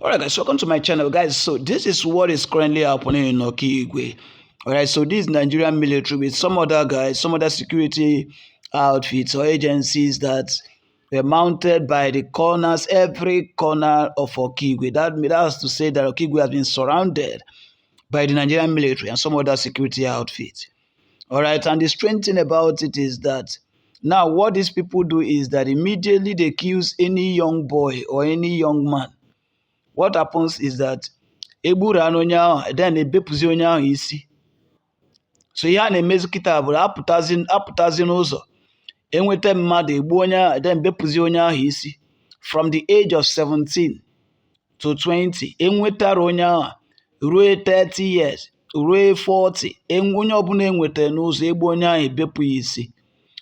Alright guys, welcome to my channel guys. So this is what is currently happening in Okigwe. Alright, so this Nigerian military with some other guys, some other security outfits or agencies that were mounted by the corners, every corner of Okigwe. That has to say that Okigwe has been surrounded by the Nigerian military and some other security outfits. Alright, and the strange thing about it is that now what these people do is that immediately they accuse any young boy or any young man. What happens is that egburu anụ onye ahụ then ebepụzi onye ahụ isi. So ihe a na-emezi kịta bụ apụtazi n'ụzọ enweta mmadụ egbu onye ahụ then bepụzi onye ahụ isi from the age of 17 to 20 enwetara onye ahụ ruo 30 years ruo 40 onye ọbụla enwetara n'ụzọ egbu onye ahụ ebepụ ya isi.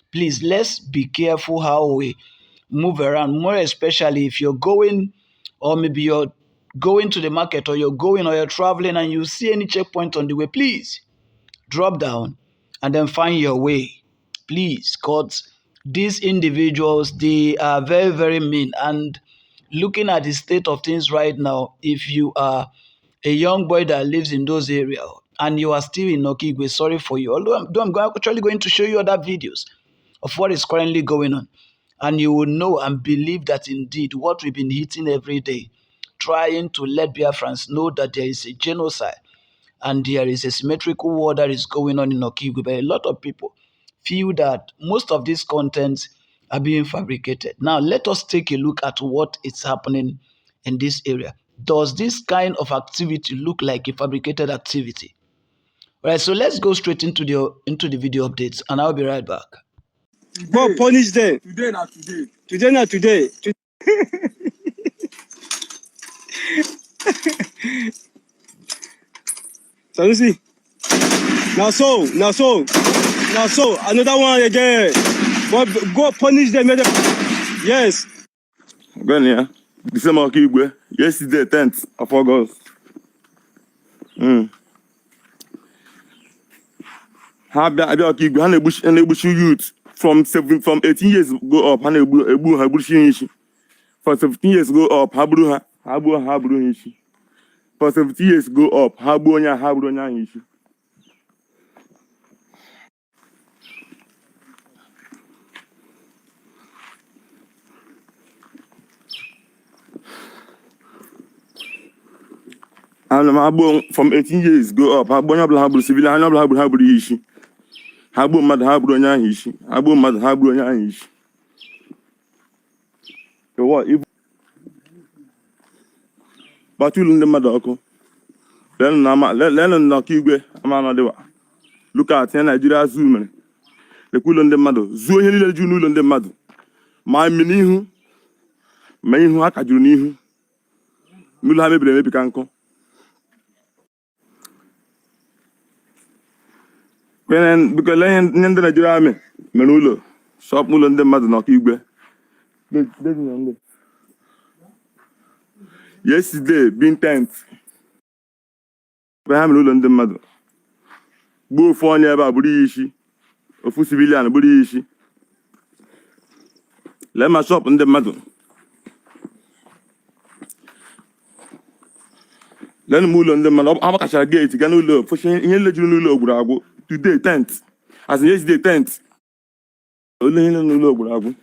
Please, let's be careful how we move around, more especially if you're going or maybe you're going to the market or you're traveling and you see any checkpoint on the way. Please drop down and then find your way, please, because these individuals, they are very, very mean. And looking at the state of things right now, if you are a young boy that lives in those areas and you are still in Okigwe, sorry for you. Although I'm actually going to show you other videos of what is currently going on, and you will know and believe that indeed what we've been hitting every day, trying to let Biafrans know that there is a genocide and there is a symmetrical war that is going on in Okigwe. But a lot of people feel that most of these contents are being fabricated. Now, let us take a look at what is happening in this area. Does this kind of activity look like a fabricated activity? All right, so let's go straight into the video updates, and I'll be right back. Go punish them. Today, not today. Today, not today. So you see, now so, another one again. Go punish them. Yes. Go here. December Okigwe. Yesterday, 10th of August. How about Okigwe? And the bush youth from 18 years go up. And the bush for 17 years go up. Habru. For 70 years go up. Habronya issue. And from 18 years go up. Habronya civil. Habru issue. Habru mad habronya issue. Habru mad habronya issue. So what? But you learn the mother. Then Okigwe, look at Nigeria Zoom. The cool on the mother. Zoo Hilly Junu on the mother. My minihu. Mainu Hakajunihu. Mulhame Maybe Kanko. When because Land Nigeria Menulo. Shop Mulan the mother Okigwe. Yesterday, being 10th. I'm not the mother. Go for never Buddhishi, a full civilian Buddhishi. Let my shop on the mother. Let me move on the man. How much I get to Ganu love for saying in the Brago today 10th. As yesterday 10th. Only in the low Brago.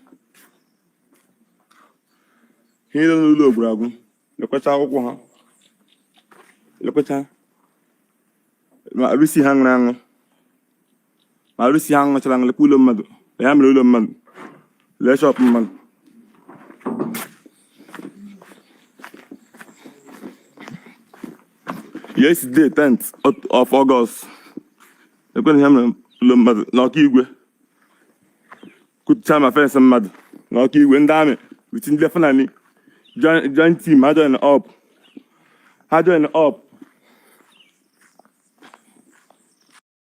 Here in the low Brago. Look at how. Look at how. Marisi hang. Marisi hang much along the cool mother. I am a man. Let's shop man. Yesterday, 10th of August. I'm going to have a mother. Okigwe. Good time, I found some mother. Okigwe and damn it. Within definitely. Joint team, I join up.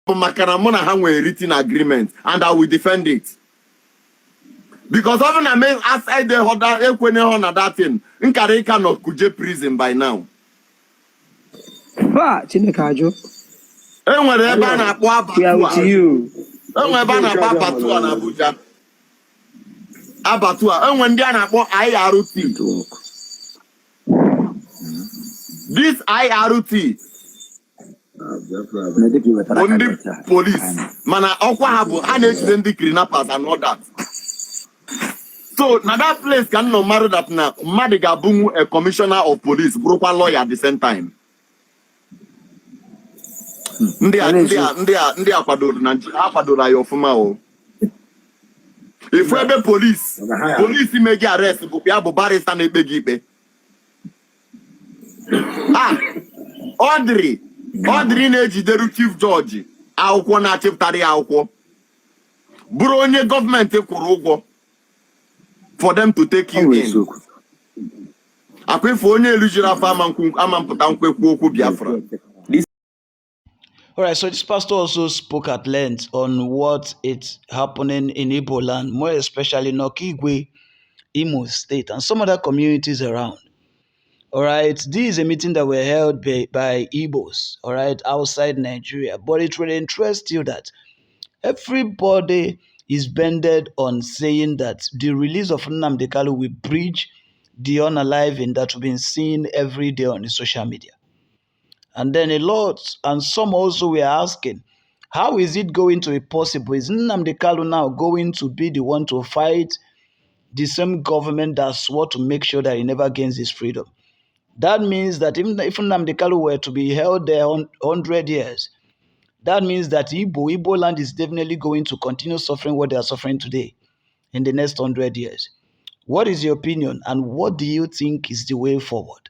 Makaramona have a written agreement and I will defend it. Because often I mean outside the other that thing, in Kareka not Kuje prison by now. Chinekajo. And whenever I We are with you. and whenever I Abatu and Abuja. Abatua, and when they are IRT. This IRT on the police, mana okwa habu, and the kidnappers and all that. So now that place can no matter that now Madiga Bungu, a commissioner of police, broker lawyer at the same time. Ndia Padora Yofuma. If we be police make arrest, go be able barrister na begipe. Audrey na-ejideru chief judge akwụkwọ na-achịpụtara ya akwụkwọ bụrụ onye gọọmenti kwụrụ ụgwọ for them to take you in. Akwa ife onye elijiri afọ ama mpụta nkwekwu okwu Biafra. All right, so this pastor also spoke at length on what is happening in Igbo land, more especially in Okigwe, Imo State, and some other communities around. All right, this is a meeting that were held by Igbos, all right, outside Nigeria. But it will interest you that everybody is bended on saying that the release of Nnamdi Kanu will bridge the unaliving that we've been seeing every day on the social media. And then a lot, and some also were asking, how is it going to be possible? Is Nnamdi Kanu now going to be the one to fight the same government that swore to make sure that he never gains his freedom? That means that even if Nnamdi Kanu were to be held there 100 years, that means that Igbo land is definitely going to continue suffering what they are suffering today in the next 100 years. What is your opinion, and what do you think is the way forward?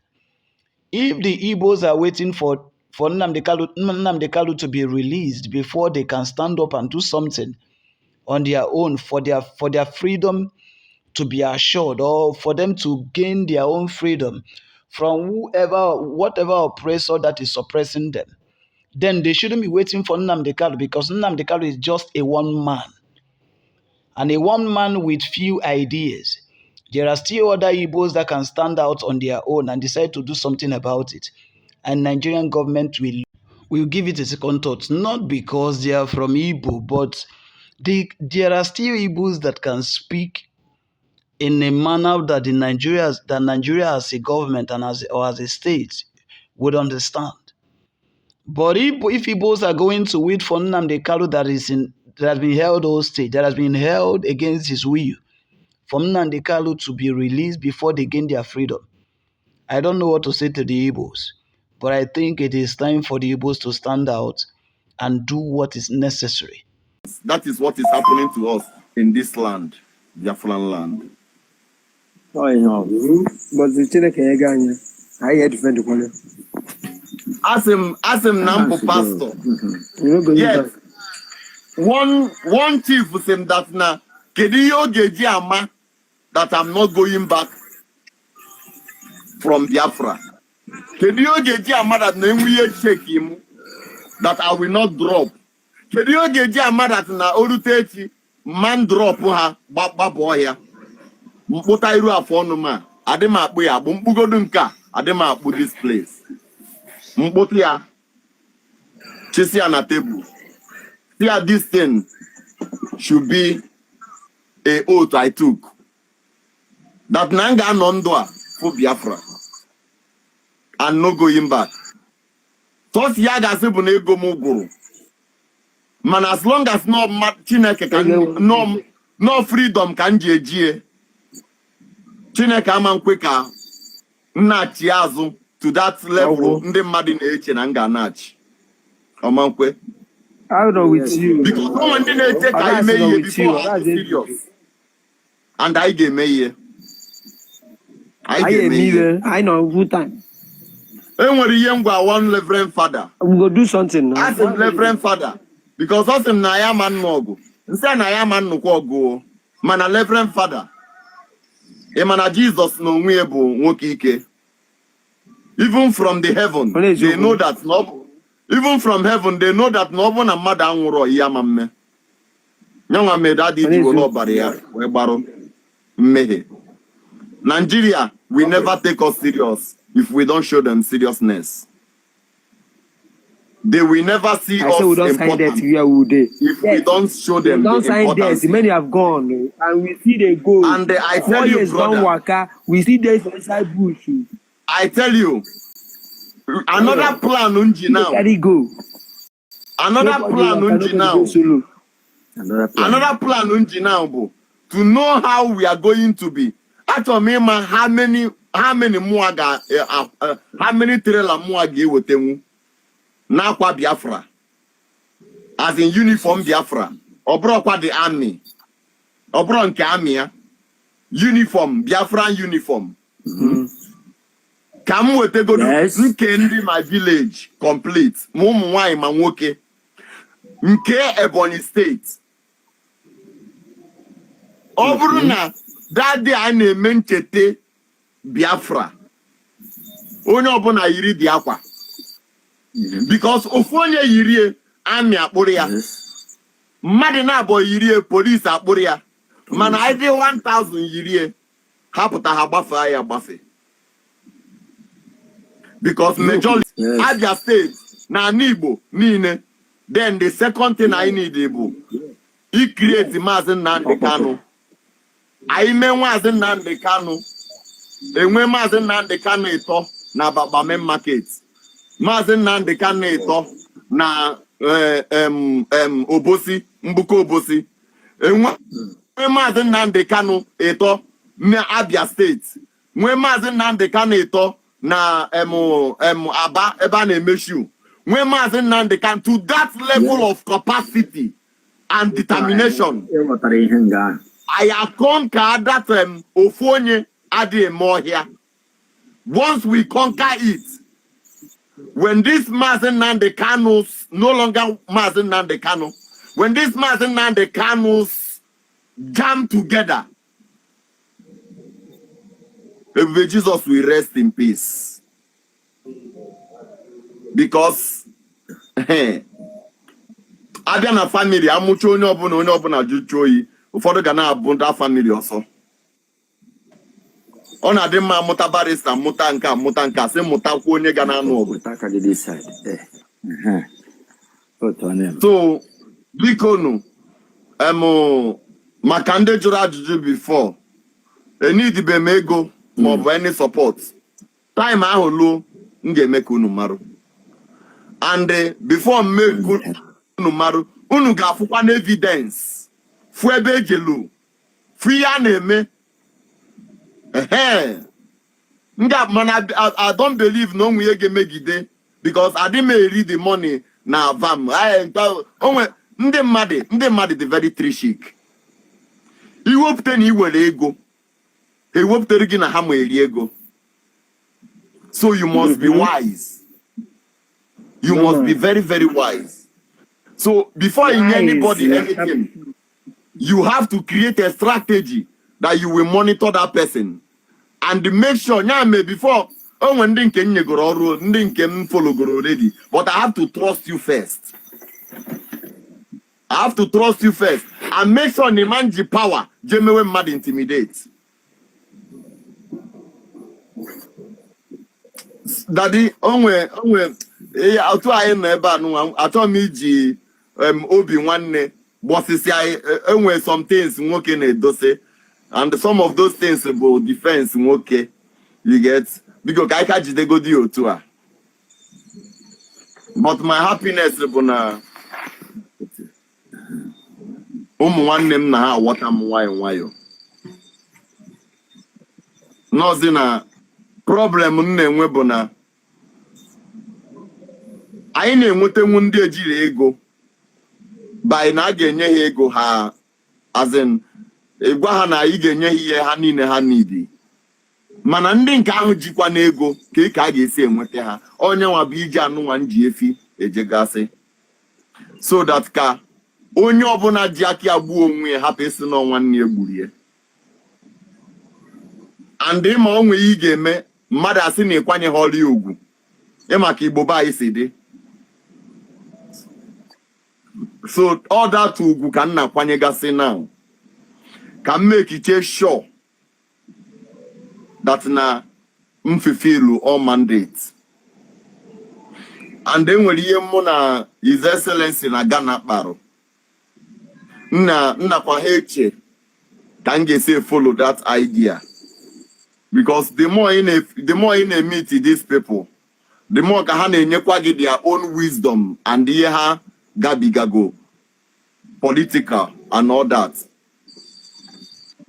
If the Igbos are waiting for Nnamdi Kanu to be released before they can stand up and do something on their own for their freedom to be assured, or for them to gain their own freedom from whatever oppressor that is suppressing them, then they shouldn't be waiting for Nnamdi Kanu, because Nnamdi Kanu is just a one man, and a one man with few ideas. There are still other Igbos that can stand out on their own and decide to do something about it, and Nigerian government will give it a second thought, not because they are from Igbo, but there are still Igbos that can speak in a manner that Nigeria as a government and as a state would understand. But if Igbos are going to wait for Nnamdi Kanu that has been held hostage, that has been held against his will, for Nnamdi Kanu to be released before they gain their freedom, I don't know what to say to the Igbos, but I think it is time for the Igbos to stand out and do what is necessary. That is what is happening to us in this land, Biafran land. Oh, no. But the Chineke I had defend the corner. As him Nampo pastor. Yes. One chief was saying that now, Kediyo Geji Ama, that I'm not going back from Biafra. Kediyo Geji Ama that name we check him, that I will not drop. Kediyo Geji Ama that na Olutechi man drop her baboya. Mpota iru afonu ma adema akpu ya bụ mkpugodu nka adema akpu this place mkpotu ya chisi ya na table. See, this thing should be a oath I took that nanga nondwa for Biafra and no going back. Tos ya ga se bu na ego mu guru man, as long as no Chineke can no freedom can jeje Chineke amankwe ka nnachi azụ to that level ndị mmadụ na-eche na nga nachi amankwe. I know with you. Because no one didn't take I may before I serious. And I get me. I know good time. And when the young one Reverend Father, we go do something now. Ask him Reverend Father. Because us him na ya man mogo. Instead na ya man no go. Man a Reverend Father. Emana Jesus no nwebo nwokike. Even from the heaven, they know that no. Even from heaven, they know that no one a mother anwuro yamamme. Nyanga me daddy go no barrier we baro mehe. Nigeria will never take us serious if we don't show them seriousness. They will never see us important if we don't show them the importance. Many have gone, and we see they go. And I tell you, brother, we see they inside bush. I tell you, Another plan unji now. Carry go. Another plan unji now. Another plan unji now, bo. To know how we are going to be. Actually, how many muaga, how many trailer muagi wotemu na kwa Biafra, as in uniform Biafra, obro kwa the army, obro nke army ya, uniform Biafran uniform. Kamu wetego nke ndi my village complete, mumu nwanyị ma nwoke, nke Ebonyi State. Ọ bụrụ na that day a na-eme ncheta Biafra, onye ọbụla yiri dị akwa, because ofu onye yirie amị akpụrụ ya, mmadụ na-abụọ yirie polisi akpụrụ ya, mana anyị dị 1000 yirie hapụta ha gbafee ya gbafe, because majority Abia State na ala Igbo niile. Then the second thing I need bụ create Maazị Nnamdi Kanu. Anyị mee Maazị Nnamdi Kanu, enwe Maazị Nnamdi Kanu ịtọ na Babame Market, Maazị Nnamdi Kanu ịtọ na Obosi, Mbuko Obosi, enwe Maazị Nnamdi Kanu ịtọ na Abia State, nwe Maazị Nnamdi Kanu ịtọ na Aba ebe a na-emeshu, nwe Maazị Nnamdi Kanu to that level of capacity and determination. I conquer that ofonye adi more here. Once we conquer it, when this Maazị Nnamdi Kanu's no longer Maazị Nnamdi Kanu, when this Maazị Nnamdi Kanu's jam together, Jesus will rest in peace. Because Abia family, amucho onye ọbụla juchoyi. Ụfọdụ ga na-abụ ndị family ọsọ. Ọ na-adị mma mụta barista, mụta nka, sị mụtakwa onye ga na-anụ ọgụ. So, biko nụ, maka ndị jụrụ ajụjụ before, enidibe m ego maọbụ any support. Time ahụ luo, m ga-eme ka unu marụ. And before m mee ka unu marụ, unu ga-afụkwa na evidence. Fuebe ejelu, fuya na-eme. I don't believe no one ga megide because I didn't read the money na vam. Ndị mmadụ dị very tricky. Iwepụta na iwere ego, ewepụtara gị na ha ma eri ego. So you must be wise. You must be very, very wise. So before you anybody anything, you have to create a strategy that you will monitor that person and make sure before when follow already, but I have to trust you first. I have to trust you first and make sure the man's power genuine mad intimidate. Daddy, Obi nwanne. But some things and some of those things about defense you get because I catch the go deal too. But my happiness na nwanne m na ha wata m nwayọ. Nozi na problem m na-enwe bụ na anyị na-enweta ndị ejiri ego by na ga-enye ha ego ha, as in gwa ha na ị ga-enye ha ihe ha niile ha need. Mana ndị nke ahụ jikwa na ego ka a ga-esi enweta ha. Onye nwa bụ iji anụnwa nji efi ejegasị. So that ka onye ọbụla ji aka agbuo onwe ya hapụ isi n'ọnwa nne egburie. And ịma onwe ị ga-eme mmadụ asị na ịkwanye ha ọrụ ugwu. Ịma ka Igbo ba anyị si dị. So all that ugwu ka nna kwanyegasị now. Can make it sure that na fulfill all mandates. And then when you na His Excellency na Ghana kparo. Nna kwa heche can get say follow that idea. Because the more in meet these people, the more ka ha na-enyekwa gị their own wisdom and ihe ha gabigago political and all that.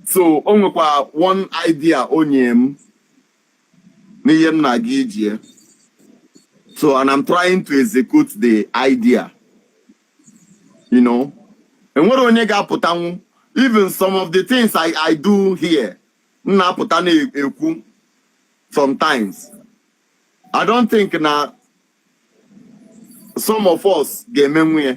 So o nwekwa one idea onye m n'ihe m na-aga ije. So and I'm trying to execute the idea. You know, enwere onye ga-apụtanwu. Even some of the things I do here, na-apụta na-ekwu sometimes. I don't think na some of us ga-emenwu ya.